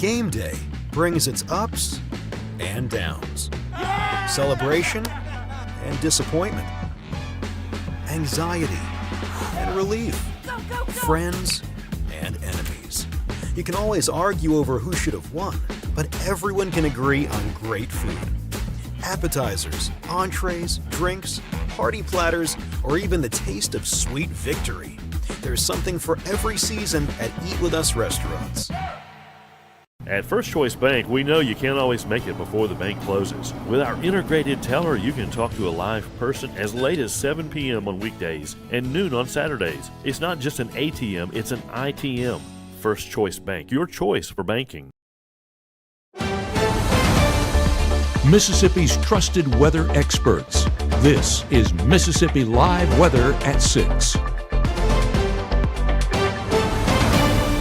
Game day brings its ups and downs, celebration and disappointment, anxiety and relief, friends and enemies. You can always argue over who should have won, but everyone can agree on great food. Appetizers, entrees, drinks, party platters, or even the taste of sweet victory. There's something for every season at Eat With Us restaurants. At First Choice Bank, we know you can't always make it before the bank closes. With our integrated teller, you can talk to a live person as late as 7 p.m. on weekdays and noon on Saturdays. It's not just an ATM, it's an ITM. First Choice Bank, your choice for banking. Mississippi's trusted weather experts. This is Mississippi Live Weather at 6.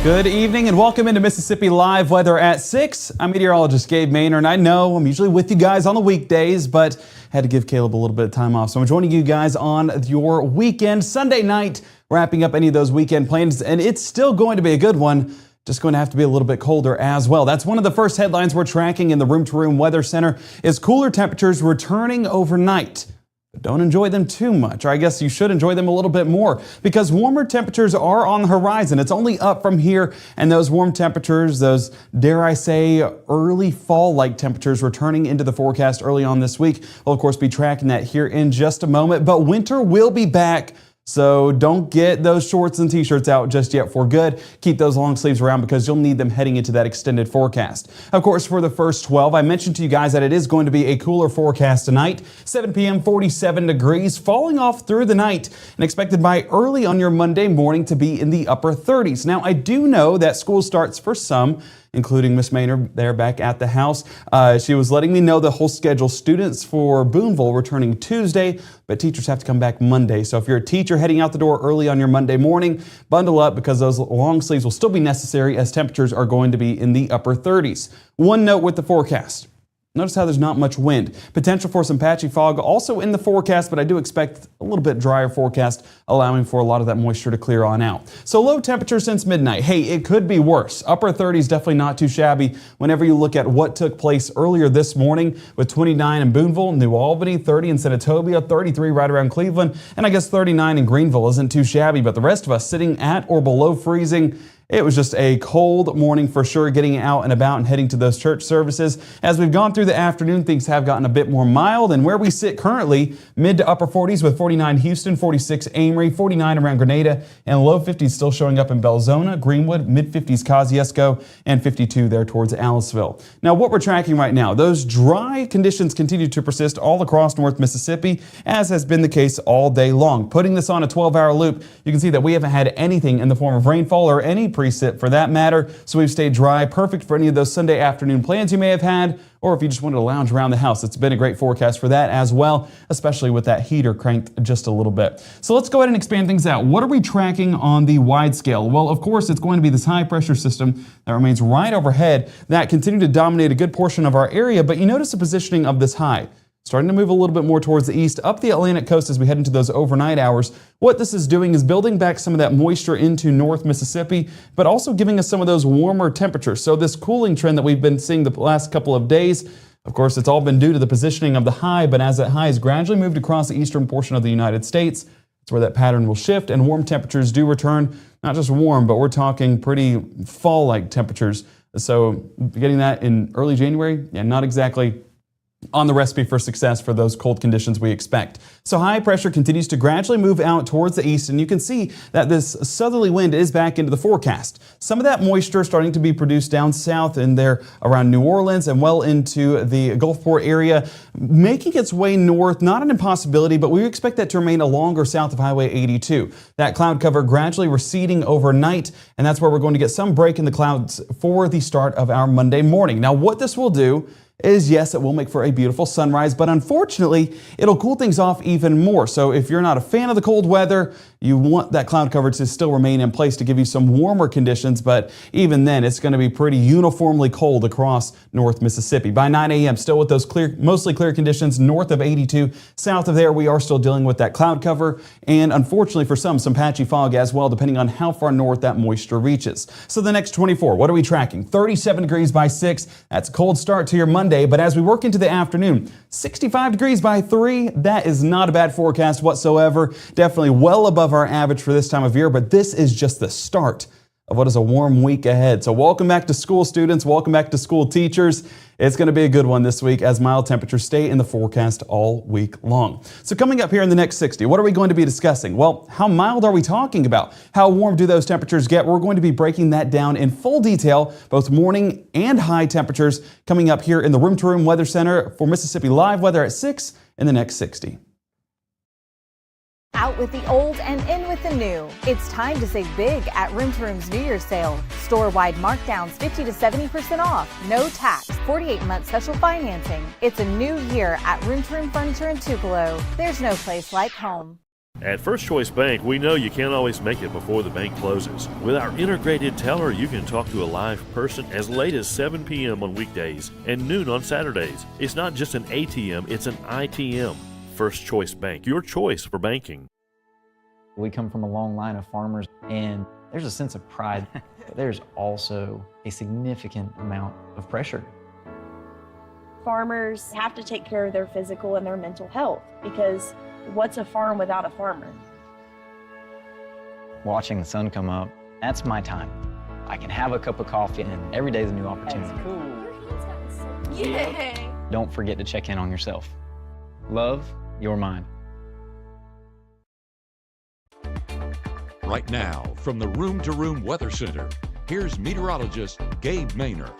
Good evening and welcome into Mississippi Live Weather at 6. I'm meteorologist Gabe Maynard, and I know I'm usually with you guys on the weekdays, but had to give Caleb a little bit of time off. So I'm joining you guys on your weekend, Sunday night, wrapping up any of those weekend plans, and it's still going to be a good one. Just going to have to be a little bit colder as well. That's one of the first headlines we're tracking in the Room to Room Weather Center is cooler temperatures returning overnight. But don't enjoy them too much, or I guess you should enjoy them a little bit more because warmer temperatures are on the horizon. It's only up from here, and those warm temperatures, those, dare I say, early fall-like temperatures returning into the forecast early on this week. We'll, of course, be tracking that here in just a moment, but winter will be back. So don't get those shorts and t-shirts out just yet for good. Keep those long sleeves around because you'll need them heading into that extended forecast. Of course, for the first 12, I mentioned to you guys that it is going to be a cooler forecast tonight. 7 p.m., 47 degrees, falling off through the night and expected by early on your Monday morning to be in the upper 30s. Now, I do know that school starts for some, including Miss Maynard there back at the house. She was letting me know the whole schedule. Students for Boonville returning Tuesday, but teachers have to come back Monday. So if you're a teacher heading out the door early on your Monday morning, bundle up because those long sleeves will still be necessary as temperatures are going to be in the upper 30s. One note with the forecast. Notice how there's not much wind. Potential for some patchy fog also in the forecast, but I do expect a little bit drier forecast, allowing for a lot of that moisture to clear on out. So low temperature since midnight. Hey, it could be worse. Upper 30s definitely not too shabby whenever you look at what took place earlier this morning with 29 in Boonville, New Albany, 30 in Senatobia, 33 right around Cleveland, and I guess 39 in Greenville isn't too shabby, but the rest of us sitting at or below freezing. It was just a cold morning for sure, getting out and about and heading to those church services. As we've gone through the afternoon, things have gotten a bit more mild, and where we sit currently, mid to upper 40s with 49 Houston, 46 Amory, 49 around Grenada, and low 50s still showing up in Belzona, Greenwood, mid 50s Kosciuszko, and 52 there towards Aliceville. Now, what we're tracking right now, those dry conditions continue to persist all across North Mississippi, as has been the case all day long. Putting this on a 12-hour loop, you can see that we haven't had anything in the form of rainfall or any precip for that matter, so we've stayed dry, perfect for any of those Sunday afternoon plans you may have had, or if you just wanted to lounge around the house. It's been a great forecast for that as well, especially with that heater cranked just a little bit. So let's go ahead and expand things out. What are we tracking on the wide scale? Well, of course, it's going to be this high pressure system that remains right overhead that continued to dominate a good portion of our area, but you notice the positioning of this high. Starting to move a little bit more towards the east, up the Atlantic coast as we head into those overnight hours. What this is doing is building back some of that moisture into North Mississippi, but also giving us some of those warmer temperatures. So this cooling trend that we've been seeing the last couple of days, of course, it's all been due to the positioning of the high, but as that high has gradually moved across the eastern portion of the United States, that's where that pattern will shift and warm temperatures do return. Not just warm, but we're talking pretty fall-like temperatures. So getting that in early January, yeah, not exactly on the recipe for success for those cold conditions we expect. So high pressure continues to gradually move out towards the east, and you can see that this southerly wind is back into the forecast. Some of that moisture starting to be produced down south in there around New Orleans and well into the Gulfport area, making its way north. Not an impossibility, but we expect that to remain along or south of Highway 82. That cloud cover gradually receding overnight, and that's where we're going to get some break in the clouds for the start of our Monday morning. Now, what this will do is yes, it will make for a beautiful sunrise, but unfortunately, it'll cool things off even more. So if you're not a fan of the cold weather, you want that cloud cover to still remain in place to give you some warmer conditions, but even then, it's going to be pretty uniformly cold across North Mississippi. By 9 a.m., still with those mostly clear conditions north of 82. South of there, we are still dealing with that cloud cover, and unfortunately for some patchy fog as well, depending on how far north that moisture reaches. So the next 24, what are we tracking? 37 degrees by 6. That's a cold start to your Monday, but as we work into the afternoon, 65 degrees by 3. That is not a bad forecast whatsoever. Definitely well above our average for this time of year, but this is just the start of what is a warm week ahead. So welcome back to school, students. Welcome back to school, teachers. It's going to be a good one this week as mild temperatures stay in the forecast all week long. So coming up here in the next 60, what are we going to be discussing? Well, how mild are we talking about? How warm do those temperatures get? We're going to be breaking that down in full detail, both morning and high temperatures coming up here in the Room to Room Weather Center for Mississippi Live Weather at 6 in the next 60. Out with the old and in with the new. It's time to save big at Room to Room's New Year's sale. Store-wide markdowns 50 to 70% off. No tax. 48-month special financing. It's a new year at Room to Room Furniture in Tupelo. There's no place like home. At First Choice Bank, we know you can't always make it before the bank closes. With our integrated teller, you can talk to a live person as late as 7 p.m. on weekdays and noon on Saturdays. It's not just an ATM, it's an ITM. First Choice Bank, your choice for banking. We come from a long line of farmers, and there's a sense of pride, but there's also a significant amount of pressure. Farmers have to take care of their physical and their mental health, because what's a farm without a farmer? Watching the sun come up, that's my time. I can have a cup of coffee, and every day is a new opportunity. That's cool. Your hand's gotten so Yay! Don't forget to check in on yourself. Love your mind. Right now, from the Room to Room Weather Center, here's meteorologist Gabe Maynor.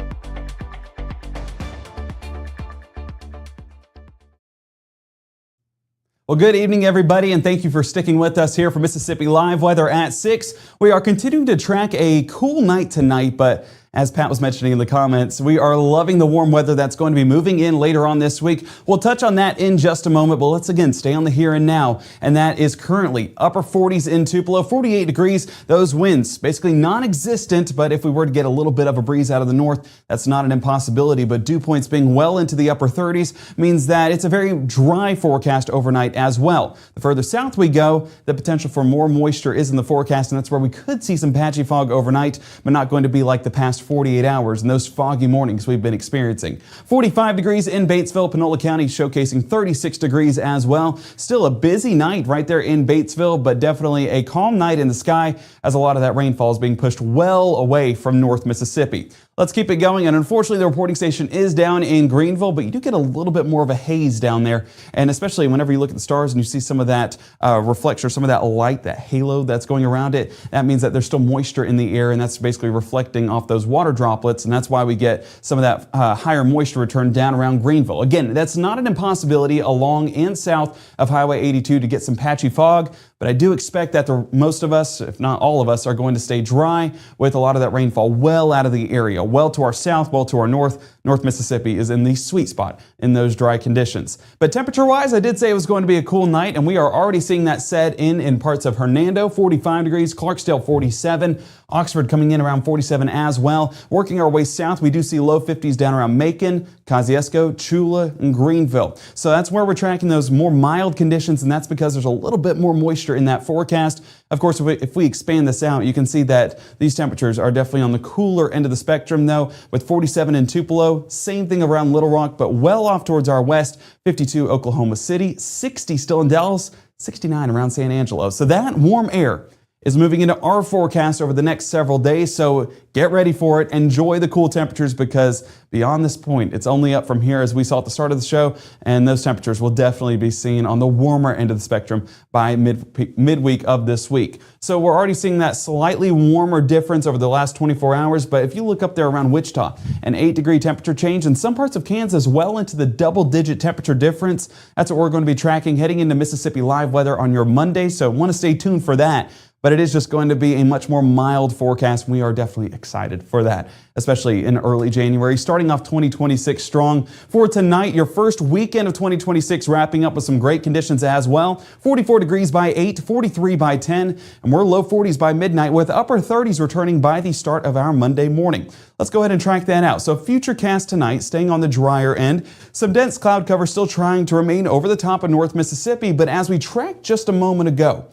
Well, good evening, everybody, and thank you for sticking with us here for Mississippi Live Weather at 6. We are continuing to track a cool night tonight, but as Pat was mentioning in the comments, we are loving the warm weather that's going to be moving in later on this week. We'll touch on that in just a moment, but let's again stay on the here and now, and that is currently upper 40s in Tupelo, 48 degrees. Those winds basically non-existent, but if we were to get a little bit of a breeze out of the north, that's not an impossibility, but dew points being well into the upper 30s means that it's a very dry forecast overnight as well. The further south we go, the potential for more moisture is in the forecast, and that's where we could see some patchy fog overnight, but not going to be like the past 48 hours and those foggy mornings we've been experiencing. 45 degrees in Batesville, Panola County showcasing 36 degrees as well. Still a busy night right there in Batesville, but definitely a calm night in the sky as a lot of that rainfall is being pushed well away from North Mississippi. Let's keep it going, and unfortunately the reporting station is down in Greenville, but you do get a little bit more of a haze down there, and especially whenever you look at the stars and you see some of that reflection, some of that light, that halo that's going around it, that means that there's still moisture in the air, and that's basically reflecting off those water droplets, and that's why we get some of that higher moisture return down around Greenville. Again, that's not an impossibility along and south of Highway 82 to get some patchy fog, but I do expect that most of us, if not all of us, are going to stay dry with a lot of that rainfall well out of the area, well to our south, well to our north. North Mississippi is in the sweet spot in those dry conditions. But temperature-wise, I did say it was going to be a cool night, and we are already seeing that set in parts of Hernando, 45 degrees, Clarksdale, 47, Oxford coming in around 47 as well. Working our way south, we do see low 50s down around Macon, Kosciuszko, Chula, and Greenville. So that's where we're tracking those more mild conditions, and that's because there's a little bit more moisture in that forecast. Of course, if we expand this out, you can see that these temperatures are definitely on the cooler end of the spectrum, though, with 47 in Tupelo, same thing around Little Rock, but well off towards our west, 52 Oklahoma City, 60 still in Dallas, 69 around San Angelo. So that warm air is moving into our forecast over the next several days, so get ready for it. Enjoy the cool temperatures, because beyond this point, it's only up from here as we saw at the start of the show, and those temperatures will definitely be seen on the warmer end of the spectrum by midweek of this week. So we're already seeing that slightly warmer difference over the last 24 hours, but if you look up there around Wichita, an 8-degree temperature change, in some parts of Kansas well into the double-digit temperature difference. That's what we're going to be tracking heading into Mississippi Live Weather on your Monday, so want to stay tuned for that. but it is just going to be a much more mild forecast. We are definitely excited for that, especially in early January, starting off 2026 strong. For tonight, your first weekend of 2026, wrapping up with some great conditions as well. 44 degrees by 8, 43 by 10, and we're low 40s by midnight with upper 30s returning by the start of our Monday morning. Let's go ahead and track that out. So Futurecast tonight, staying on the drier end. Some dense cloud cover still trying to remain over the top of North Mississippi, but as we tracked just a moment ago,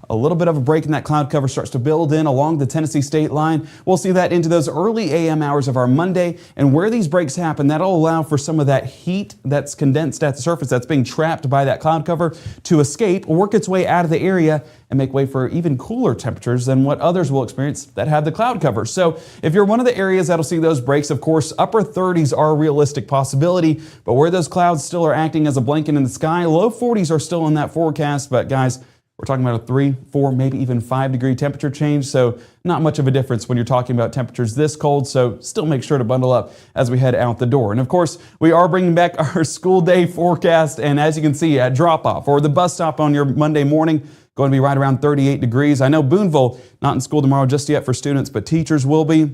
a little bit of a break in that cloud cover starts to build in along the Tennessee state line. We'll see that into those early AM hours of our Monday. And where these breaks happen, that'll allow for some of that heat that's condensed at the surface that's being trapped by that cloud cover to escape, work its way out of the area, and make way for even cooler temperatures than what others will experience that have the cloud cover. So if you're one of the areas that'll see those breaks, of course, upper 30s are a realistic possibility. But where those clouds still are acting as a blanket in the sky, low 40s are still in that forecast. But guys, we're talking about a 3, 4, maybe even 5 degree temperature change, so not much of a difference when you're talking about temperatures this cold, so still make sure to bundle up as we head out the door. And of course, we are bringing back our school day forecast, and as you can see at drop-off or the bus stop on your Monday morning, going to be right around 38 degrees. I know Booneville, not in school tomorrow just yet for students, but teachers will be.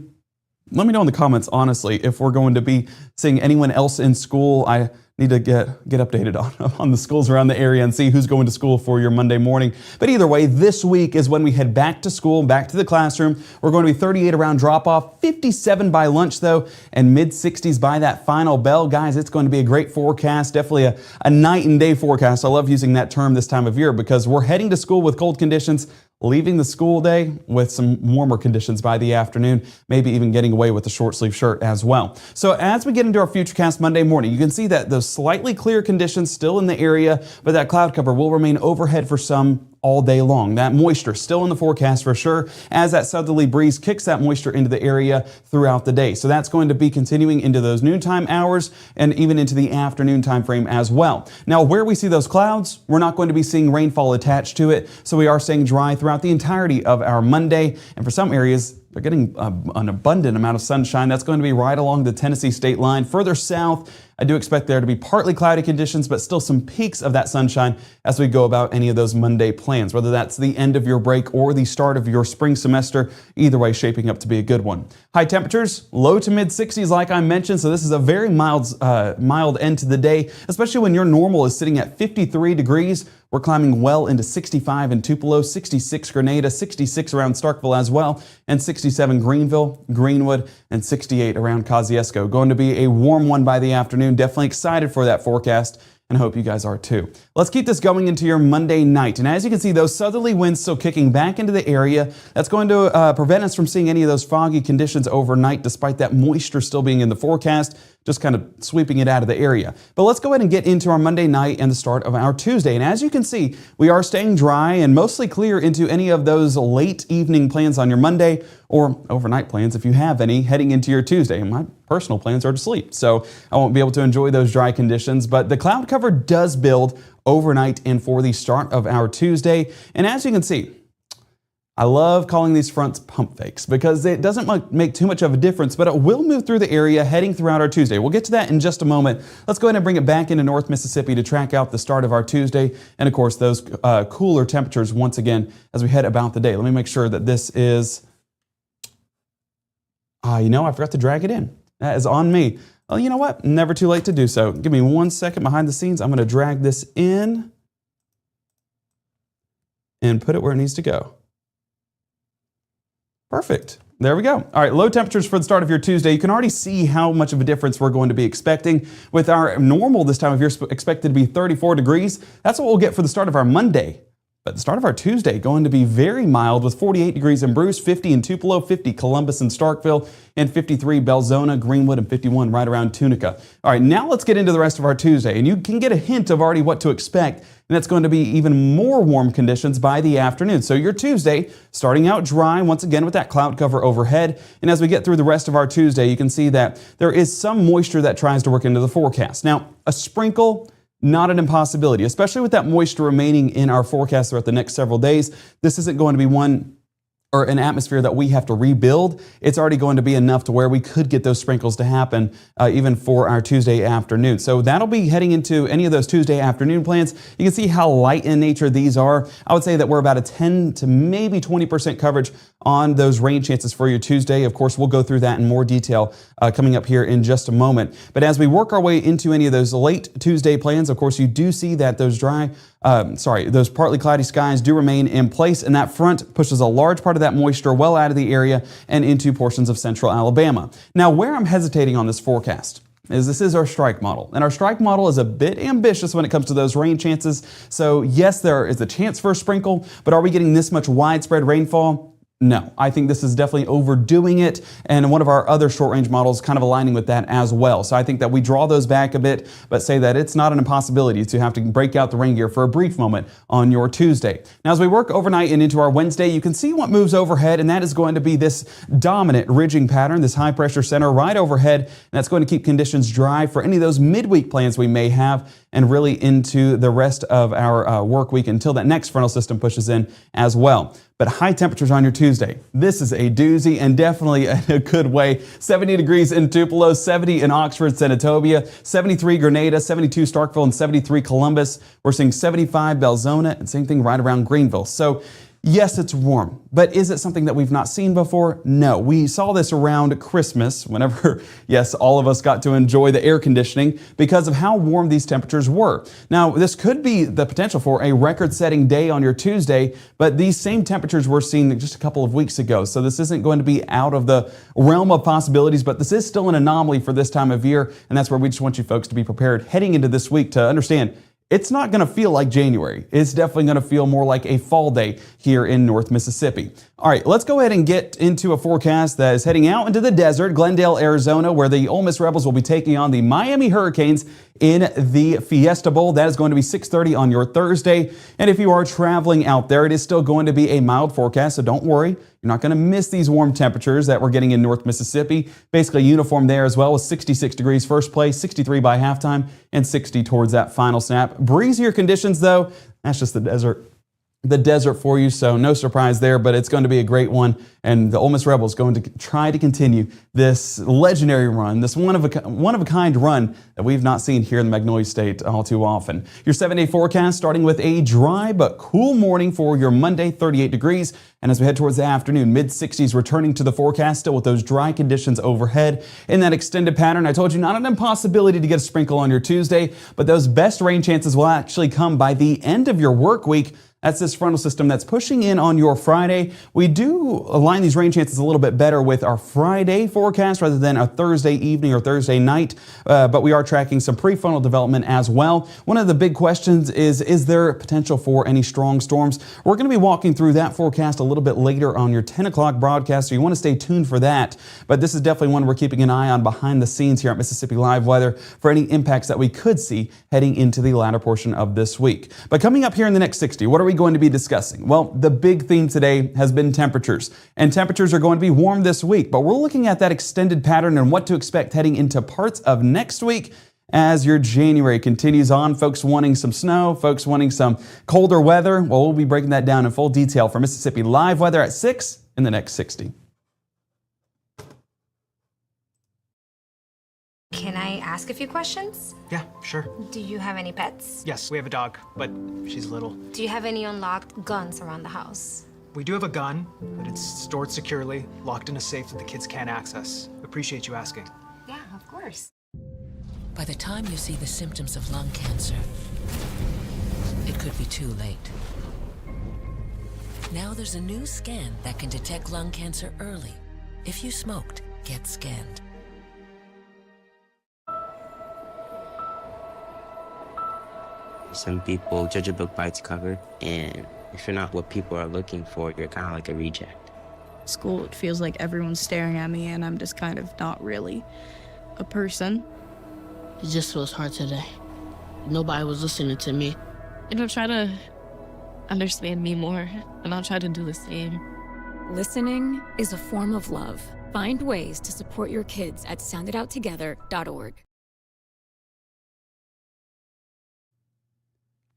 Let me know in the comments, honestly, if we're going to be seeing anyone else in school. I need to get updated on the schools around the area and see who's going to school for your Monday morning. But either way, this week is when we head back to school, back to the classroom. We're going to be 38 around drop-off, 57 by lunch though, and mid-60s by that final bell. Guys, it's going to be a great forecast, definitely a night and day forecast. I love using that term this time of year because we're heading to school with cold conditions, leaving the school day with some warmer conditions by the afternoon, maybe even getting away with a short sleeve shirt as well. So as we get into our Futurecast Monday morning, you can see that those slightly clear conditions still in the area, but that cloud cover will remain overhead for some all day long. That moisture still in the forecast for sure as that southerly breeze kicks that moisture into the area throughout the day. So that's going to be continuing into those noontime hours and even into the afternoon time frame as well. Now where we see those clouds, we're not going to be seeing rainfall attached to it. So we are staying dry throughout the entirety of our Monday. And for some areas, they're getting an abundant amount of sunshine. That's going to be right along the Tennessee state line. Further south, I do expect there to be partly cloudy conditions, but still some peaks of that sunshine as we go about any of those Monday plans, whether that's the end of your break or the start of your spring semester. Either way, shaping up to be a good one. High temperatures, low to mid 60s like I mentioned, so this is a very mild end to the day, especially when your normal is sitting at 53 degrees. We're climbing well into 65 in Tupelo, 66 Grenada, 66 around Starkville as well, and 67 Greenville, Greenwood, and 68 around Kosciuszko. Going to be a warm one by the afternoon. Definitely excited for that forecast, and hope you guys are too. Let's keep this going into your Monday night. And as you can see, those southerly winds still kicking back into the area. That's going to prevent us from seeing any of those foggy conditions overnight, despite that moisture still being in the forecast, just kind of sweeping it out of the area. But let's go ahead and get into our Monday night and the start of our Tuesday. And as you can see, we are staying dry and mostly clear into any of those late evening plans on your Monday or overnight plans if you have any heading into your Tuesday. And my personal plans are to sleep, so I won't be able to enjoy those dry conditions. But the cloud cover does build overnight and for the start of our Tuesday. And as you can see, I love calling these fronts pump fakes because it doesn't make too much of a difference, but it will move through the area heading throughout our Tuesday. We'll get to that in just a moment. Let's go ahead and bring it back into North Mississippi to track out the start of our Tuesday and, of course, those cooler temperatures once again as we head about the day. Let me make sure that this is, I forgot to drag it in. That is on me. Well, you know what? Never too late to do so. Give me 1 second behind the scenes. I'm going to drag this in and put it where it needs to go. Perfect. There we go. All right, low temperatures for the start of your Tuesday. You can already see how much of a difference we're going to be expecting. With our normal this time of year expected to be 34 degrees, that's what we'll get for the start of our Monday. But the start of our Tuesday going to be very mild with 48 degrees in Bruce, 50 in Tupelo, 50 Columbus and Starkville, and 53 Belzona, Greenwood, and 51 right around Tunica. All right, now let's get into the rest of our Tuesday. And you can get a hint of already what to expect. And it's going to be even more warm conditions by the afternoon. So your Tuesday starting out dry, once again with that cloud cover overhead. And as we get through the rest of our Tuesday, you can see that there is some moisture that tries to work into the forecast. Now, a sprinkle, not an impossibility, especially with that moisture remaining in our forecast throughout the next several days. This isn't going to be one or an atmosphere that we have to rebuild, it's already going to be enough to where we could get those sprinkles to happen even for our Tuesday afternoon. So that'll be heading into any of those Tuesday afternoon plans. You can see how light in nature these are. I would say that we're about a 10 to maybe 20% coverage on those rain chances for your Tuesday. Of course, we'll go through that in more detail coming up here in just a moment. But as we work our way into any of those late Tuesday plans, of course, you do see that those those partly cloudy skies do remain in place, and that front pushes a large part of that moisture well out of the area and into portions of central Alabama. Now, where I'm hesitating on this forecast is this is our strike model. And our strike model is a bit ambitious when it comes to those rain chances. So yes, there is a chance for a sprinkle, but are we getting this much widespread rainfall? No, I think this is definitely overdoing it, and one of our other short-range models kind of aligning with that as well. So I think that we draw those back a bit, but say that it's not an impossibility to have to break out the rain gear for a brief moment on your Tuesday. Now, as we work overnight and into our Wednesday, you can see what moves overhead, and that is going to be this dominant ridging pattern, this high-pressure center right overhead, and that's going to keep conditions dry for any of those midweek plans we may have, and really into the rest of our work week until that next frontal system pushes in as well. But high temperatures on your Tuesday, this is a doozy and definitely in a good way. 70 degrees in Tupelo, 70 in Oxford, Senatobia, 73 Grenada, 72 Starkville, and 73 Columbus. We're seeing 75 Belzona, and same thing right around Greenville. So yes, it's warm, but is it something that we've not seen before? No. We saw this around Christmas whenever, yes, all of us got to enjoy the air conditioning because of how warm these temperatures were. Now, this could be the potential for a record-setting day on your Tuesday, but these same temperatures were seen just a couple of weeks ago. So this isn't going to be out of the realm of possibilities, but this is still an anomaly for this time of year, and that's where we just want you folks to be prepared heading into this week to understand it's not going to feel like January. It's definitely going to feel more like a fall day here in North Mississippi. All right, let's go ahead and get into a forecast that is heading out into the desert, Glendale, Arizona, where the Ole Miss Rebels will be taking on the Miami Hurricanes in the Fiesta Bowl. That is going to be 6:30 on your Thursday. And if you are traveling out there, it is still going to be a mild forecast, so don't worry. You're not going to miss these warm temperatures that we're getting in North Mississippi. Basically uniform there as well, with 66 degrees first place, 63 by halftime, and 60 towards that final snap. Breezier conditions, though. That's just the desert for you, so no surprise there, but it's going to be a great one, and the Ole Miss Rebels going to try to continue this legendary run, this one-of-a-kind run that we've not seen here in the Magnolia State all too often. Your 7-day forecast starting with a dry but cool morning for your Monday, 38 degrees, and as we head towards the afternoon, mid-60s returning to the forecast, still with those dry conditions overhead. In that extended pattern, I told you not an impossibility to get a sprinkle on your Tuesday, but those best rain chances will actually come by the end of your work week. That's this frontal system that's pushing in on your Friday. We do align these rain chances a little bit better with our Friday forecast rather than a Thursday evening or Thursday night, but we are tracking some prefrontal development as well. One of the big questions is there potential for any strong storms? We're going to be walking through that forecast a little bit later on your 10 o'clock broadcast, so you want to stay tuned for that. But this is definitely one we're keeping an eye on behind the scenes here at Mississippi Live Weather for any impacts that we could see heading into the latter portion of this week. But coming up here in the next 60, what are we going to be discussing? Well, the big theme today has been temperatures, and temperatures are going to be warm this week, but we're looking at that extended pattern and what to expect heading into parts of next week as your January continues on. Folks wanting some snow, folks wanting some colder weather. Well, we'll be breaking that down in full detail for Mississippi Live Weather at 6 in the next 60. Can I ask a few questions? Yeah, sure. Do you have any pets? Yes, we have a dog, but she's little. Do you have any unlocked guns around the house? We do have a gun, but it's stored securely, locked in a safe that the kids can't access. Appreciate you asking. Yeah, of course. By the time you see the symptoms of lung cancer, it could be too late. Now there's a new scan that can detect lung cancer early. If you smoked, get scanned. Some people judge a book by its cover, and if you're not what people are looking for, you're kind of like a reject. School, it feels like everyone's staring at me and I'm just kind of not really a person. It just feels hard today. Nobody was listening to me. And I'll try to understand me more, and I'll try to do the same. Listening is a form of love. Find ways to support your kids at soundedouttogether.org.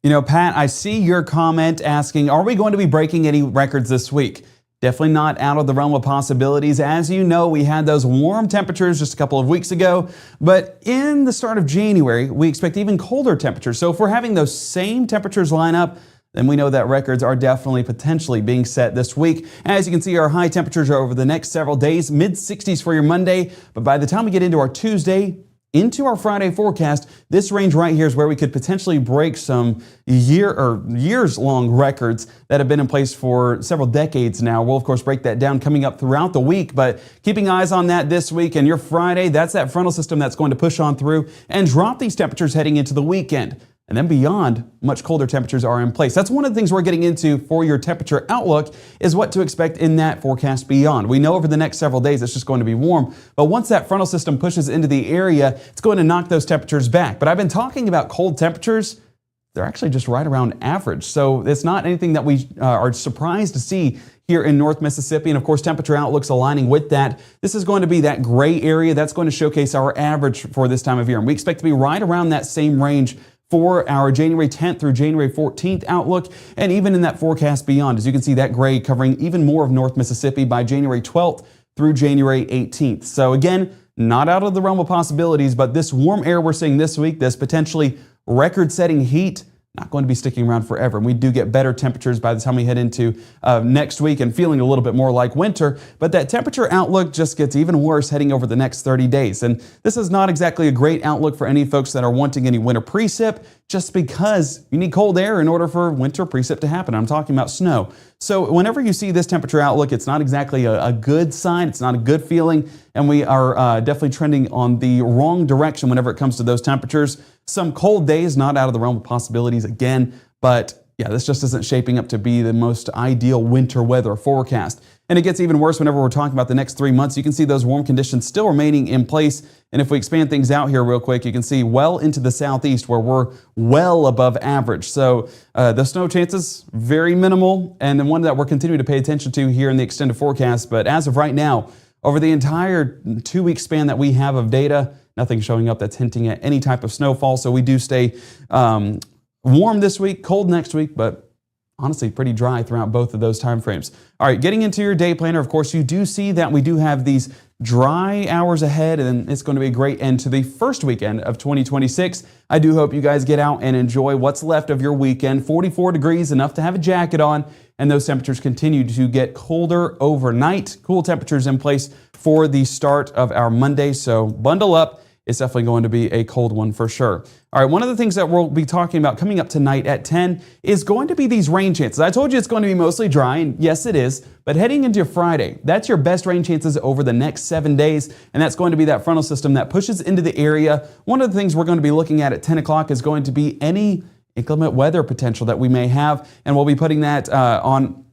You know, Pat, I see your comment asking, are we going to be breaking any records this week? definitely not out of the realm of possibilities. As you know, we had those warm temperatures just a couple of weeks ago, but in the start of January, we expect even colder temperatures. So if we're having those same temperatures line up, then we know that records are definitely potentially being set this week. As you can see, our high temperatures are over the next several days, mid-60s for your Monday, but by the time we get into our Tuesday, into our Friday forecast, this range right here is where we could potentially break some years-long records that have been in place for several decades now. We'll, of course, break that down coming up throughout the week, but keeping eyes on that this week. And your Friday, that's that frontal system that's going to push on through and drop these temperatures heading into the weekend. And then beyond, much colder temperatures are in place. That's one of the things we're getting into for your temperature outlook, is what to expect in that forecast beyond. We know over the next several days it's just going to be warm, but once that frontal system pushes into the area, it's going to knock those temperatures back. But I've been talking about cold temperatures. They're actually just right around average. So it's not anything that we are surprised to see here in North Mississippi. And of course, temperature outlook's aligning with that. This is going to be that gray area that's going to showcase our average for this time of year. And we expect to be right around that same range for our January 10th through January 14th outlook, and even in that forecast beyond. As you can see, that gray covering even more of North Mississippi by January 12th through January 18th. So again, not out of the realm of possibilities, but this warm air we're seeing this week, this potentially record-setting heat, not going to be sticking around forever. And we do get better temperatures by the time we head into next week and feeling a little bit more like winter. But that temperature outlook just gets even worse heading over the next 30 days. And this is not exactly a great outlook for any folks that are wanting any winter precip, just because you need cold air in order for winter precip to happen. I'm talking about snow. So whenever you see this temperature outlook, it's not exactly a good sign. It's not a good feeling. And we are definitely trending on the wrong direction whenever it comes to those temperatures. Some cold days, not out of the realm of possibilities again, but yeah, this just isn't shaping up to be the most ideal winter weather forecast. And it gets even worse whenever we're talking about the next 3 months. You can see those warm conditions still remaining in place. And if we expand things out here real quick, you can see well into the southeast where we're well above average. So the snow chances, very minimal, and then one that we're continuing to pay attention to here in the extended forecast. But as of right now, over the entire 2-week span that we have of data, nothing showing up that's hinting at any type of snowfall. So we do stay warm this week, cold next week, but honestly pretty dry throughout both of those time frames. All right, getting into your day planner, of course, you do see that we do have these dry hours ahead, and it's going to be a great end to the first weekend of 2026. I do hope you guys get out and enjoy what's left of your weekend. 44 degrees, enough to have a jacket on, and those temperatures continue to get colder overnight. Cool temperatures in place for the start of our Monday, so bundle up. It's definitely going to be a cold one for sure. All right, one of the things that we'll be talking about coming up tonight at 10 is going to be these rain chances. I told you it's going to be mostly dry, and yes, it is, but heading into Friday, that's your best rain chances over the next 7 days, and that's going to be that frontal system that pushes into the area. One of the things we're going to be looking at 10 o'clock is going to be any inclement weather potential that we may have, and we'll be putting that on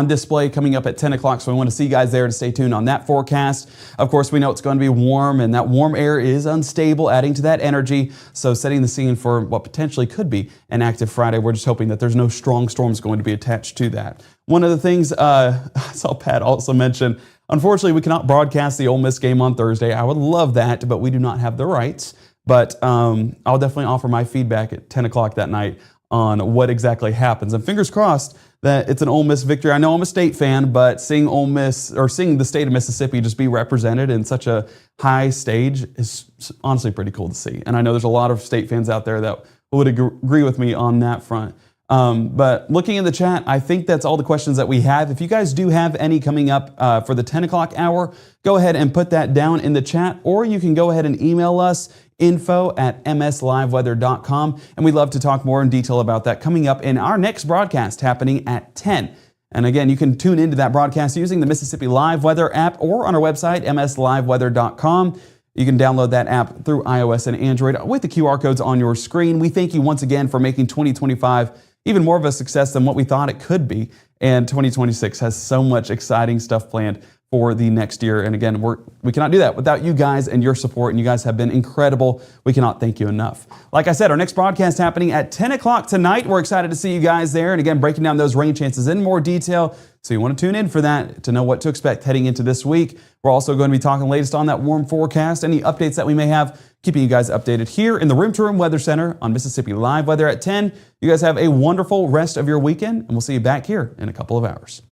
display coming up at 10 o'clock, so we want to see you guys there to stay tuned on that forecast. Of course, we know it's going to be warm, and that warm air is unstable, adding to that energy, so setting the scene for what potentially could be an active Friday. We're just hoping that there's no strong storms going to be attached to that. One of the things I saw Pat also mention, unfortunately, we cannot broadcast the Ole Miss game on Thursday. I would love that, but we do not have the rights. But I'll definitely offer my feedback at 10 o'clock that night on what exactly happens. And fingers crossed that it's an Ole Miss victory. I know I'm a State fan, but seeing Ole Miss, or seeing the state of Mississippi just be represented in such a high stage is honestly pretty cool to see. And I know there's a lot of State fans out there that would agree with me on that front. But looking in the chat, I think that's all the questions that we have. If you guys do have any coming up for the 10 o'clock hour, go ahead and put that down in the chat, or you can go ahead and email us info@msliveweather.com, and we'd love to talk more in detail about that coming up in our next broadcast happening at 10. And again, you can tune into that broadcast using the Mississippi Live Weather app or on our website, msliveweather.com. You can download that app through iOS and Android with the QR codes on your screen. We thank you once again for making 2025 even more of a success than what we thought it could be. And 2026 has so much exciting stuff planned for the next year. And again, we cannot do that without you guys and your support, and you guys have been incredible. We cannot thank you enough. Like I said, our next broadcast happening at 10 o'clock tonight. We're excited to see you guys there, and again, breaking down those rain chances in more detail. So you want to tune in for that to know what to expect heading into this week. We're also going to be talking latest on that warm forecast, any updates that we may have, keeping you guys updated here in the Room to Room Weather Center on Mississippi Live Weather at 10. You guys have a wonderful rest of your weekend, and we'll see you back here in a couple of hours.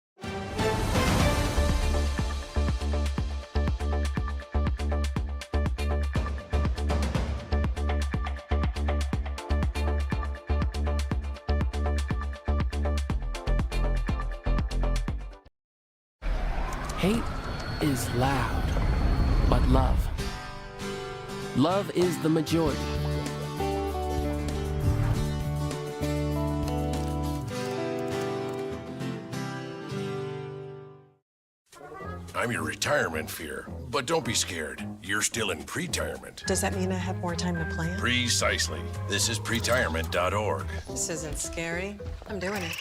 Hate is loud, but love is the majority. I'm your retirement fear, but don't be scared. You're still in pre-retirement. Does that mean I have more time to plan? Precisely. This is pretirement.org. This isn't scary. I'm doing it.